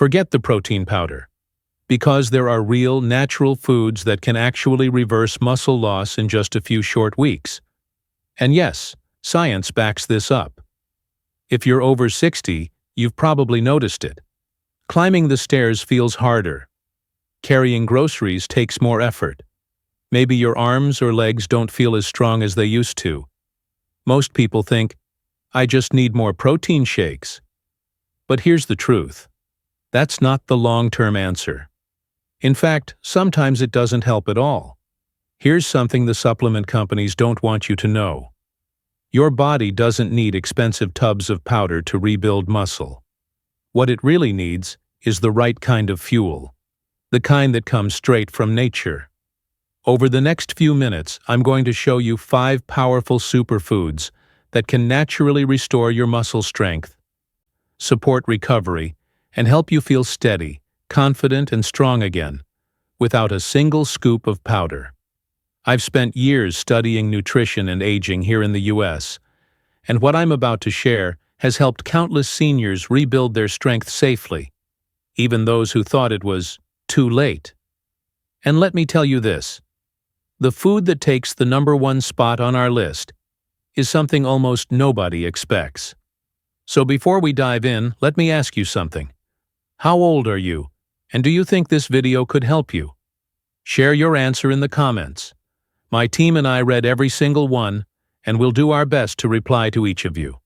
Forget the protein powder, because there are real, natural foods that can actually reverse muscle loss in just a few short weeks. And yes, science backs this up. If you're over 60, you've probably noticed it. Climbing the stairs feels harder. Carrying groceries takes more effort. Maybe your arms or legs don't feel as strong as they used to. Most people think, I just need more protein shakes. But here's the truth. That's not the long-term answer. In fact, sometimes it doesn't help at all. Here's something the supplement companies don't want you to know. Your body doesn't need expensive tubs of powder to rebuild muscle. What it really needs is the right kind of fuel, the kind that comes straight from nature. Over the next few minutes, I'm going to show you 5 powerful superfoods that can naturally restore your muscle strength, support recovery, and help you feel steady, confident, and strong again, without a single scoop of powder. I've spent years studying nutrition and aging here in the US, and what I'm about to share has helped countless seniors rebuild their strength safely, even those who thought it was too late. And let me tell you this. The food that takes the #1 spot on our list is something almost nobody expects. So before we dive in, let me ask you something. How old are you, and do you think this video could help you? Share your answer in the comments. My team and I read every single one, and we'll do our best to reply to each of you.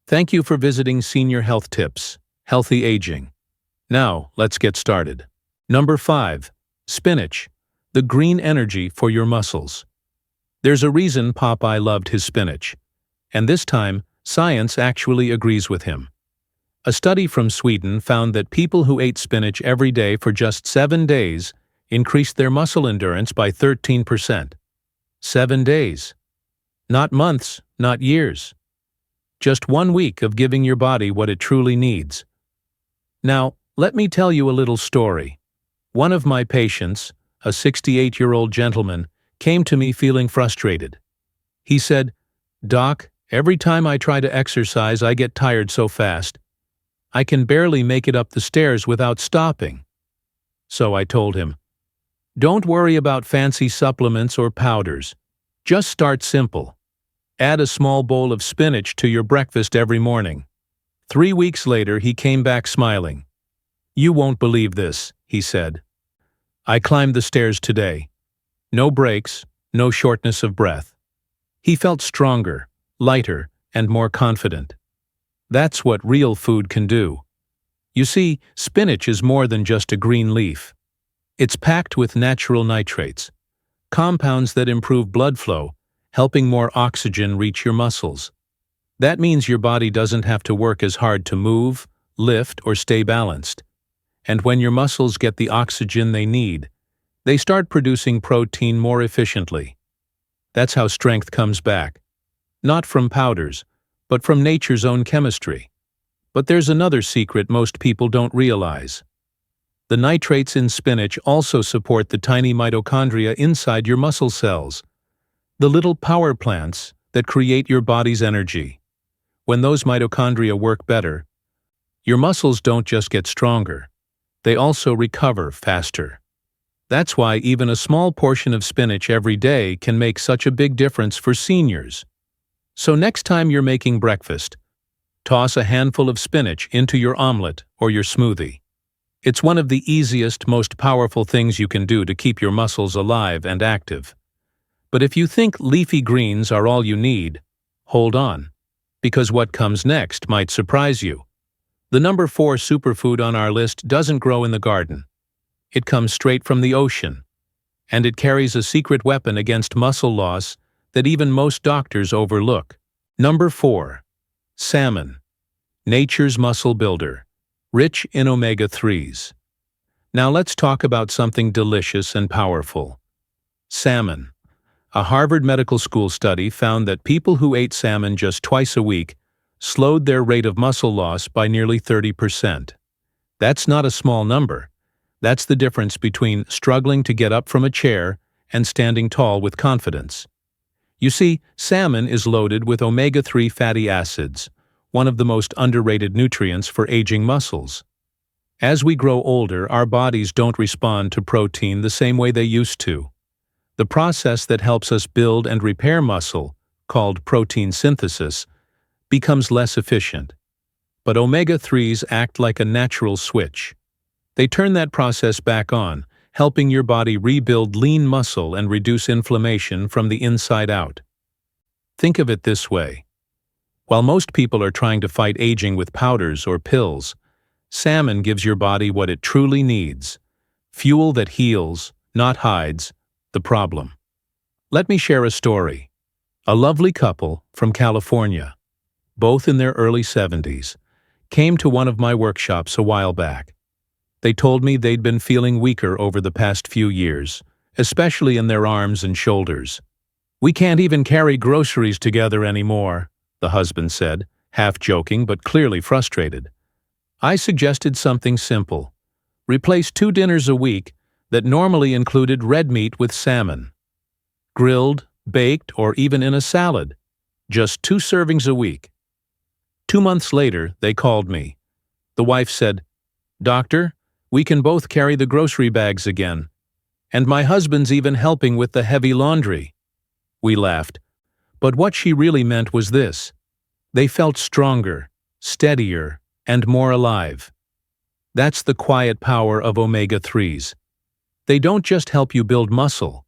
Thank you for visiting Senior Health Tips, Healthy Aging. Now, let's get started. Number 5. Spinach, the green energy for your muscles. There's a reason Popeye loved his spinach, and this time, science actually agrees with him. A study from Sweden found that people who ate spinach every day for just 7 days increased their muscle endurance by 13%. 7 days. Not months, not years. Just 1 week of giving your body what it truly needs. Now, let me tell you a little story. One of my patients, a 68-year-old gentleman, came to me feeling frustrated. He said, "Doc, every time I try to exercise, I get tired so fast. I can barely make it up the stairs without stopping." So I told him, "Don't worry about fancy supplements or powders. Just start simple. Add a small bowl of spinach to your breakfast every morning." 3 weeks later, he came back smiling. "You won't believe this," he said. "I climbed the stairs today. No breaks, no shortness of breath." He felt stronger, lighter, and more confident. That's what real food can do. You see, spinach is more than just a green leaf. It's packed with natural nitrates, compounds that improve blood flow, helping more oxygen reach your muscles. That means your body doesn't have to work as hard to move, lift, or stay balanced. And when your muscles get the oxygen they need, they start producing protein more efficiently. That's how strength comes back. Not from powders, but from nature's own chemistry. But there's another secret most people don't realize. The nitrates in spinach also support the tiny mitochondria inside your muscle cells, the little power plants that create your body's energy. When those mitochondria work better, your muscles don't just get stronger, they also recover faster. That's why even a small portion of spinach every day can make such a big difference for seniors. So next time you're making breakfast, toss a handful of spinach into your omelet or your smoothie. It's one of the easiest, most powerful things you can do to keep your muscles alive and active. But if you think leafy greens are all you need, hold on, because what comes next might surprise you. The number 4 superfood on our list doesn't grow in the garden. It comes straight from the ocean, and it carries a secret weapon against muscle loss that even most doctors overlook. Number 4. Salmon, nature's muscle builder, rich in omega-3s. Now let's talk about something delicious and powerful. Salmon. A Harvard Medical School study found that people who ate salmon just twice a week slowed their rate of muscle loss by nearly 30%. That's not a small number. That's the difference between struggling to get up from a chair and standing tall with confidence. You see, salmon is loaded with omega-3 fatty acids, one of the most underrated nutrients for aging muscles. As we grow older, our bodies don't respond to protein the same way they used to. The process that helps us build and repair muscle, called protein synthesis, becomes less efficient. But omega-3s act like a natural switch. They turn that process back on, helping your body rebuild lean muscle and reduce inflammation from the inside out. Think of it this way. While most people are trying to fight aging with powders or pills, salmon gives your body what it truly needs: fuel that heals, not hides, the problem. Let me share a story. A lovely couple from California, both in their early 70s, came to one of my workshops a while back. They told me they'd been feeling weaker over the past few years, especially in their arms and shoulders. "We can't even carry groceries together anymore," the husband said, half joking but clearly frustrated. I suggested something simple. Replace 2 dinners a week that normally included red meat with salmon. Grilled, baked, or even in a salad. Just 2 servings a week. 2 months later, they called me. The wife said, "Doctor, we can both carry the grocery bags again. And my husband's even helping with the heavy laundry." We laughed. But what she really meant was this: they felt stronger, steadier, and more alive. That's the quiet power of omega-3s. They don't just help you build muscle.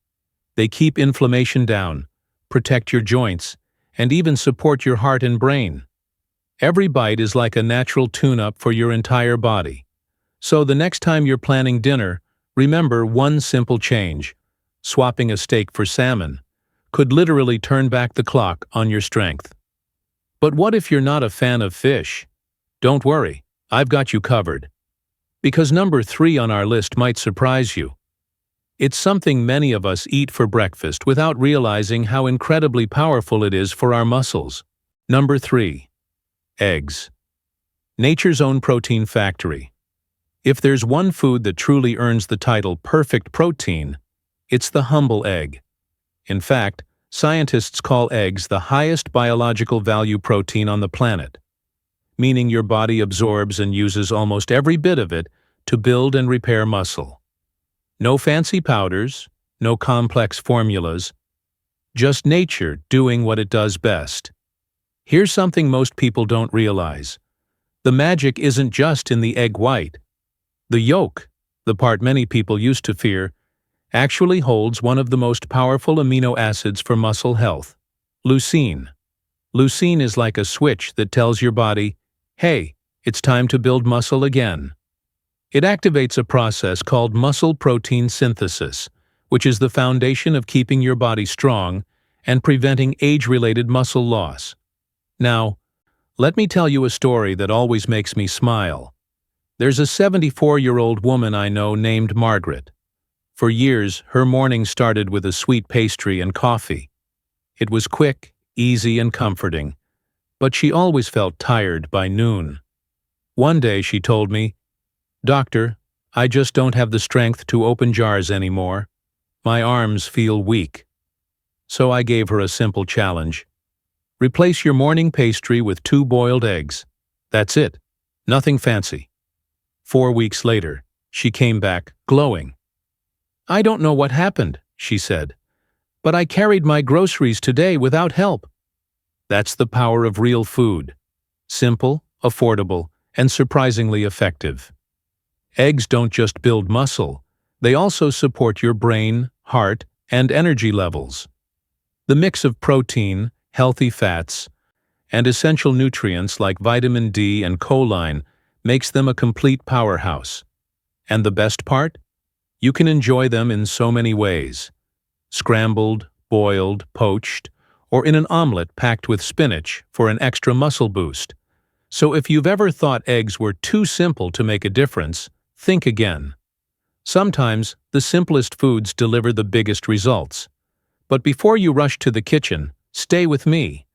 They keep inflammation down, protect your joints, and even support your heart and brain. Every bite is like a natural tune-up for your entire body. So the next time you're planning dinner, remember one simple change: swapping a steak for salmon could literally turn back the clock on your strength. But what if you're not a fan of fish? Don't worry, I've got you covered. Because number 3 on our list might surprise you. It's something many of us eat for breakfast without realizing how incredibly powerful it is for our muscles. Number 3. Eggs. Nature's own protein factory. If there's one food that truly earns the title perfect protein, it's the humble egg. In fact, scientists call eggs the highest biological value protein on the planet, meaning your body absorbs and uses almost every bit of it to build and repair muscle. No fancy powders, no complex formulas, just nature doing what it does best. Here's something most people don't realize. The magic isn't just in the egg white. The yolk, the part many people used to fear, actually holds one of the most powerful amino acids for muscle health: leucine. Leucine is like a switch that tells your body, "Hey, it's time to build muscle again." It activates a process called muscle protein synthesis, which is the foundation of keeping your body strong and preventing age-related muscle loss. Now, let me tell you a story that always makes me smile. There's a 74-year-old woman I know named Margaret. For years, her morning started with a sweet pastry and coffee. It was quick, easy, and comforting, but she always felt tired by noon. One day she told me, "Doctor, I just don't have the strength to open jars anymore. My arms feel weak." So I gave her a simple challenge. Replace your morning pastry with 2 boiled eggs. That's it. Nothing fancy. 4 weeks later, she came back glowing. "I don't know what happened," she said, "but I carried my groceries today without help." That's the power of real food. Simple, affordable, and surprisingly effective. Eggs don't just build muscle, they also support your brain, heart, and energy levels. The mix of protein, healthy fats, and essential nutrients like vitamin D and choline makes them a complete powerhouse. And the best part? You can enjoy them in so many ways: scrambled, boiled, poached, or in an omelet packed with spinach for an extra muscle boost. So if you've ever thought eggs were too simple to make a difference, think again. Sometimes the simplest foods deliver the biggest results. But before you rush to the kitchen, stay with me,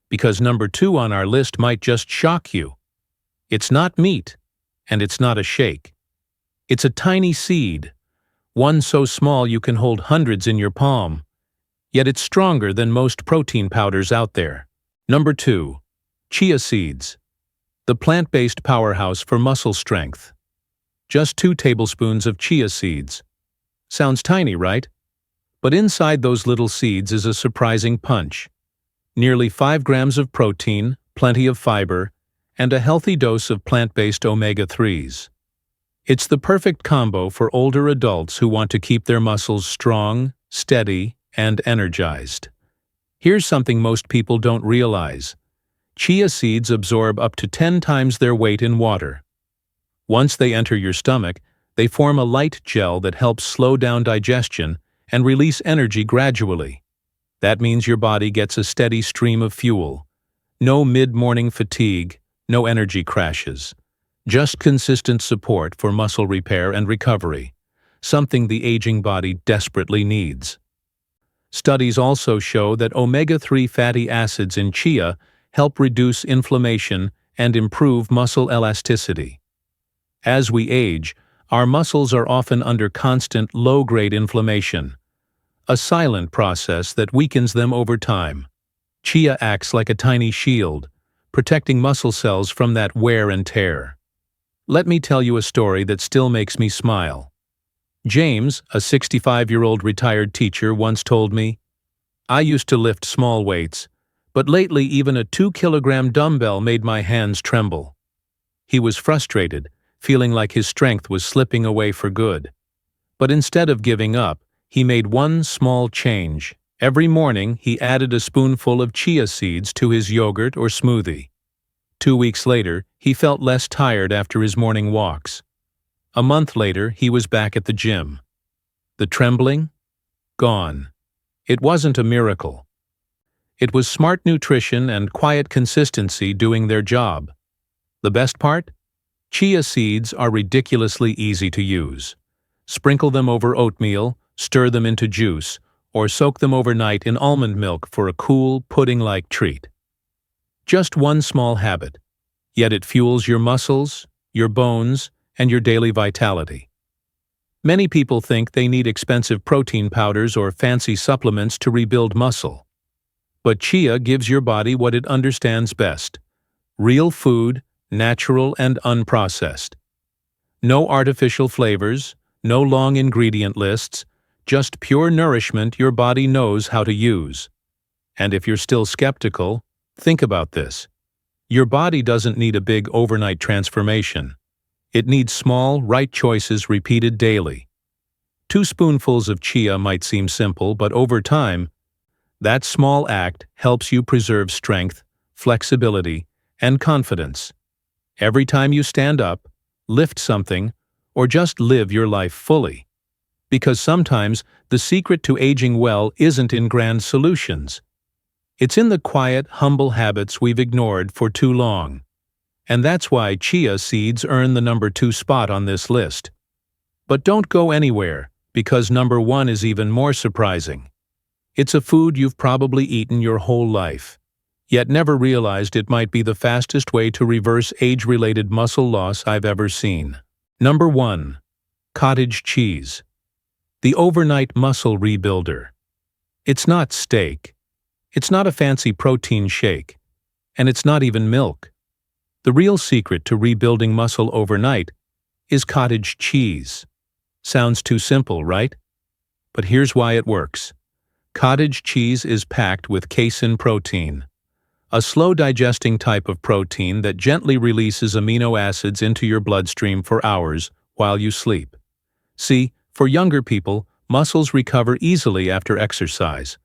because number 2 on our list might just shock you. It's not meat, and it's not a shake. It's a tiny seed, one so small you can hold hundreds in your palm, yet it's stronger than most protein powders out there. Number 2. Chia Seeds, the plant-based powerhouse for muscle strength. Just 2 tablespoons of chia seeds. Sounds tiny, right? But inside those little seeds is a surprising punch. Nearly 5 grams of protein, plenty of fiber, and a healthy dose of plant-based omega-3s. It's the perfect combo for older adults who want to keep their muscles strong, steady, and energized. Here's something most people don't realize. Chia seeds absorb up to 10 times their weight in water. Once they enter your stomach, they form a light gel that helps slow down digestion and release energy gradually. That means your body gets a steady stream of fuel. No mid-morning fatigue, no energy crashes. Just consistent support for muscle repair and recovery, something the aging body desperately needs. Studies also show that omega-3 fatty acids in chia help reduce inflammation and improve muscle elasticity. As we age, our muscles are often under constant low-grade inflammation, a silent process that weakens them over time. Chia acts like a tiny shield, protecting muscle cells from that wear and tear. Let me tell you a story that still makes me smile. James, a 65-year-old retired teacher, once told me, "I used to lift small weights, but lately even a 2-kilogram dumbbell made my hands tremble." He was frustrated, feeling like his strength was slipping away for good. But instead of giving up, he made one small change. Every morning, he added a spoonful of chia seeds to his yogurt or smoothie. 2 weeks later, he felt less tired after his morning walks. A month later, he was back at the gym. The trembling? Gone. It wasn't a miracle. It was smart nutrition and quiet consistency doing their job. The best part? Chia seeds are ridiculously easy to use. Sprinkle them over oatmeal, stir them into juice, or soak them overnight in almond milk for a cool, pudding-like treat. Just one small habit, yet it fuels your muscles, your bones, and your daily vitality. Many people think they need expensive protein powders or fancy supplements to rebuild muscle. But chia gives your body what it understands best: real food, natural and unprocessed. No artificial flavors, no long ingredient lists, just pure nourishment your body knows how to use. And if you're still skeptical, think about this. Your body doesn't need a big overnight transformation. It needs small, right choices repeated daily. 2 spoonfuls of chia might seem simple, but over time, that small act helps you preserve strength, flexibility, and confidence. Every time you stand up, lift something, or just live your life fully. Because sometimes the secret to aging well isn't in grand solutions. It's in the quiet, humble habits we've ignored for too long. And that's why chia seeds earn the number 2 spot on this list. But don't go anywhere, because number 1 is even more surprising. It's a food you've probably eaten your whole life, yet never realized it might be the fastest way to reverse age-related muscle loss I've ever seen. Number 1. Cottage cheese. The overnight muscle rebuilder. It's not steak. It's not a fancy protein shake. And it's not even milk. The real secret to rebuilding muscle overnight is cottage cheese. Sounds too simple, right? But here's why it works. Cottage cheese is packed with casein protein, a slow-digesting type of protein that gently releases amino acids into your bloodstream for hours while you sleep. See, for younger people, muscles recover easily after exercise.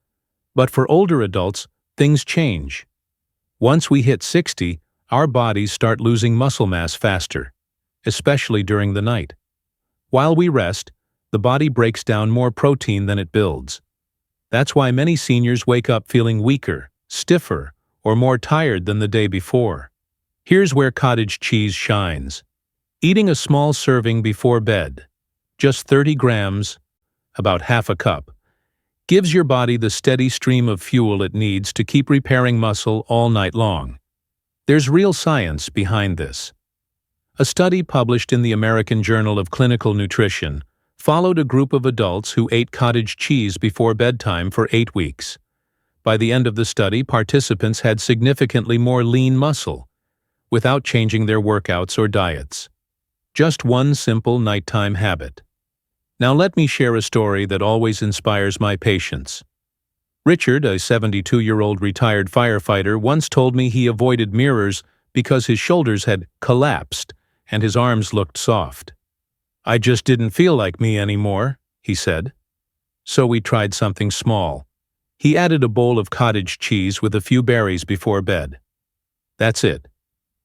But for older adults, things change. Once we hit 60, our bodies start losing muscle mass faster, especially during the night. While we rest, the body breaks down more protein than it builds. That's why many seniors wake up feeling weaker, stiffer, or more tired than the day before. Here's where cottage cheese shines. Eating a small serving before bed, just 30 grams, about half a cup, gives your body the steady stream of fuel it needs to keep repairing muscle all night long. There's real science behind this. A study published in the American Journal of Clinical Nutrition followed a group of adults who ate cottage cheese before bedtime for 8 weeks. By the end of the study, participants had significantly more lean muscle, without changing their workouts or diets. Just one simple nighttime habit. Now let me share a story that always inspires my patients. Richard, a 72-year-old retired firefighter, once told me he avoided mirrors because his shoulders had collapsed and his arms looked soft. "I just didn't feel like me anymore," he said. So we tried something small. He added a bowl of cottage cheese with a few berries before bed. That's it.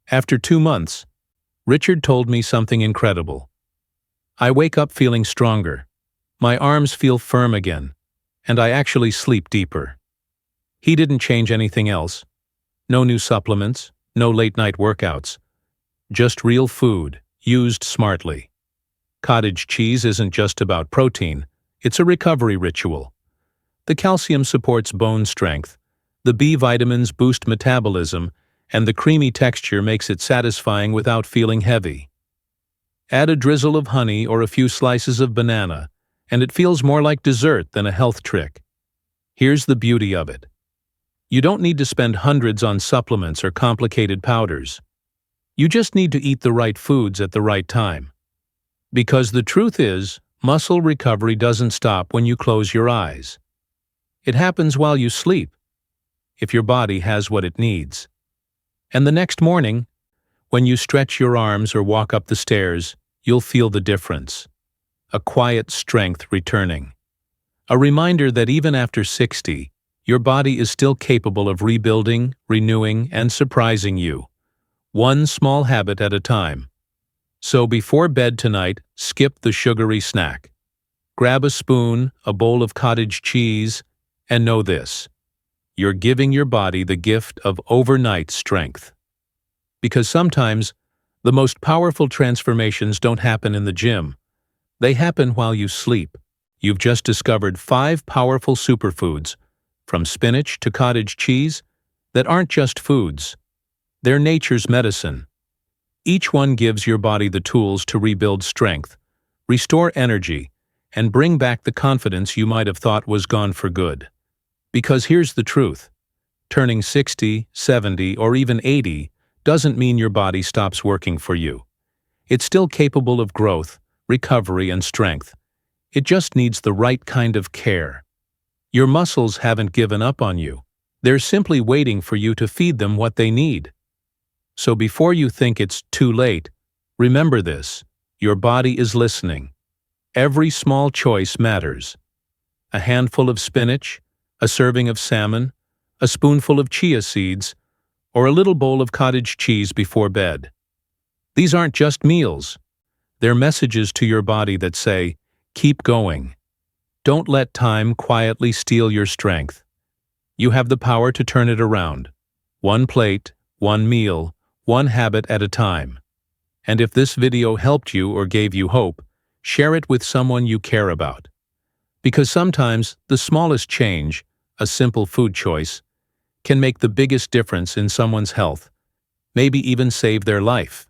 After 2 months, Richard told me something incredible. "I wake up feeling stronger. My arms feel firm again, and I actually sleep deeper." He didn't change anything else. No new supplements, no late-night workouts. Just real food, used smartly. Cottage cheese isn't just about protein, it's a recovery ritual. The calcium supports bone strength, the B vitamins boost metabolism, and the creamy texture makes it satisfying without feeling heavy. Add a drizzle of honey or a few slices of banana, and it feels more like dessert than a health trick. Here's the beauty of it. You don't need to spend hundreds on supplements or complicated powders. You just need to eat the right foods at the right time. Because the truth is, muscle recovery doesn't stop when you close your eyes. It happens while you sleep, if your body has what it needs. And the next morning, when you stretch your arms or walk up the stairs, you'll feel the difference. A quiet strength returning. A reminder that even after 60, your body is still capable of rebuilding, renewing, and surprising you. One small habit at a time. So before bed tonight, skip the sugary snack. Grab a spoon, a bowl of cottage cheese, and know this: you're giving your body the gift of overnight strength. Because sometimes, the most powerful transformations don't happen in the gym. They happen while you sleep. You've just discovered 5 powerful superfoods, from spinach to cottage cheese, that aren't just foods. They're nature's medicine. Each one gives your body the tools to rebuild strength, restore energy, and bring back the confidence you might have thought was gone for good. Because here's the truth. Turning 60, 70, or even 80 doesn't mean your body stops working for you. It's still capable of growth, recovery, and strength. It just needs the right kind of care. Your muscles haven't given up on you. They're simply waiting for you to feed them what they need. So before you think it's too late, remember this: your body is listening. Every small choice matters. A handful of spinach, a serving of salmon, a spoonful of chia seeds, or a little bowl of cottage cheese before bed. These aren't just meals. They're messages to your body that say, keep going. Don't let time quietly steal your strength. You have the power to turn it around. One plate, one meal, one habit at a time. And if this video helped you or gave you hope, share it with someone you care about. Because sometimes the smallest change, a simple food choice, can make the biggest difference in someone's health, maybe even save their life.